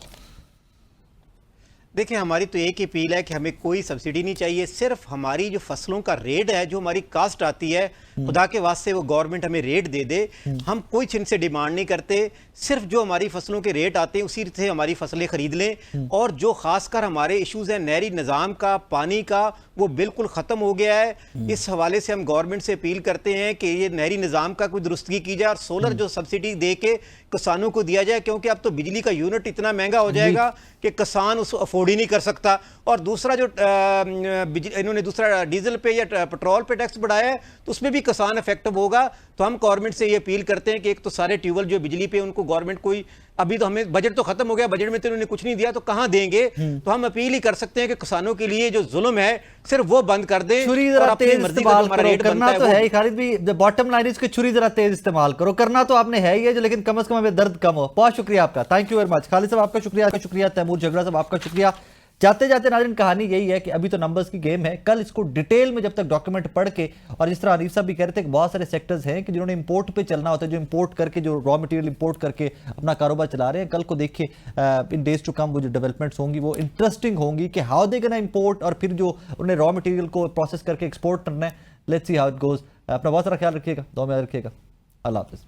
[SPEAKER 4] देखिए, हमारी तो एक ही अपील है कि हमें कोई सब्सिडी नहीं चाहिए, सिर्फ हमारी जो फसलों का रेट है, जो हमारी कास्ट आती है, खुदा के वास्ते वो गवर्नमेंट हमें रेट दे दे। हम कुछ इनसे डिमांड नहीं करते, सिर्फ जो हमारी फसलों के रेट आते हैं उसी से हमारी फसलें खरीद लें। और जो खासकर हमारे इश्यूज हैं नहरी निज़ाम का, पानी का, वो बिल्कुल ख़त्म हो गया है। इस हवाले से हम गवर्नमेंट से अपील करते हैं कि ये नहरी निज़ाम का कोई दुरुस्तगी की जाए और सोलर जो सब्सिडी दे के किसानों को दिया जाए, क्योंकि अब तो बिजली का यूनिट इतना महंगा हो जाएगा कि किसान उसको अफोर्ड ही नहीं कर सकता। और दूसरा जो इन्होंने दूसरा डीजल पे या पेट्रोल पे टैक्स बढ़ाया है, तो उसमें भी किसान इफेक्टिव होगा। तो हम गवर्नमेंट से ये अपील करते हैं कि एक तो सारे ट्यूबवेल जो बिजली पे उनको गवर्नमेंट कोई, अभी तो हमें बजट तो खत्म हो गया, बजट में तो उन्होंने कुछ नहीं दिया, तो कहां देंगे? तो हम अपील ही कर सकते हैं कि किसानों के लिए जो जुल्म है सिर्फ वो बंद कर दें और अपनी मर्जी का हमारा रेट
[SPEAKER 1] करना तो है ही। खालिद भी बॉटम लाइन इसकी छुरी जरा तेज इस्तेमाल करो, करना तो आपने है ही है, लेकिन कम से कम हमें दर्द कम हो। बहुत शुक्रिया आपका, thank you very much Khalid साहब, आपका शुक्रिया। तैमूर झगड़ा साहब आपका शुक्रिया। जाते जाते नाज़रीन कहानी यही है कि अभी तो नंबर्स की गेम है, कल इसको डिटेल में जब तक डॉक्यूमेंट पढ़ के, और जिस तरह हनीफ साहब भी कह रहे थे कि बहुत सारे सेक्टर्स हैं कि जिन्होंने इंपोर्ट पे चलना होता है, जो इंपोर्ट करके जो रॉ मटेरियल इंपोर्ट करके अपना कारोबार चला रहे हैं, कल को देखिए इन डेज टू कम वो जो डेवलपमेंट्स होंगी वो इंटरेस्टिंग होंगी कि हाउ दे गोना इंपोर्ट, और फिर जो उन्हें रॉ मटेरियल को प्रोसेस करके एक्सपोर्ट करना है। Let's see how it goes. अपना बहुत सारा ख्याल रखिएगा, दुआ में याद रखिएगा। अल्लाह हाफिज़।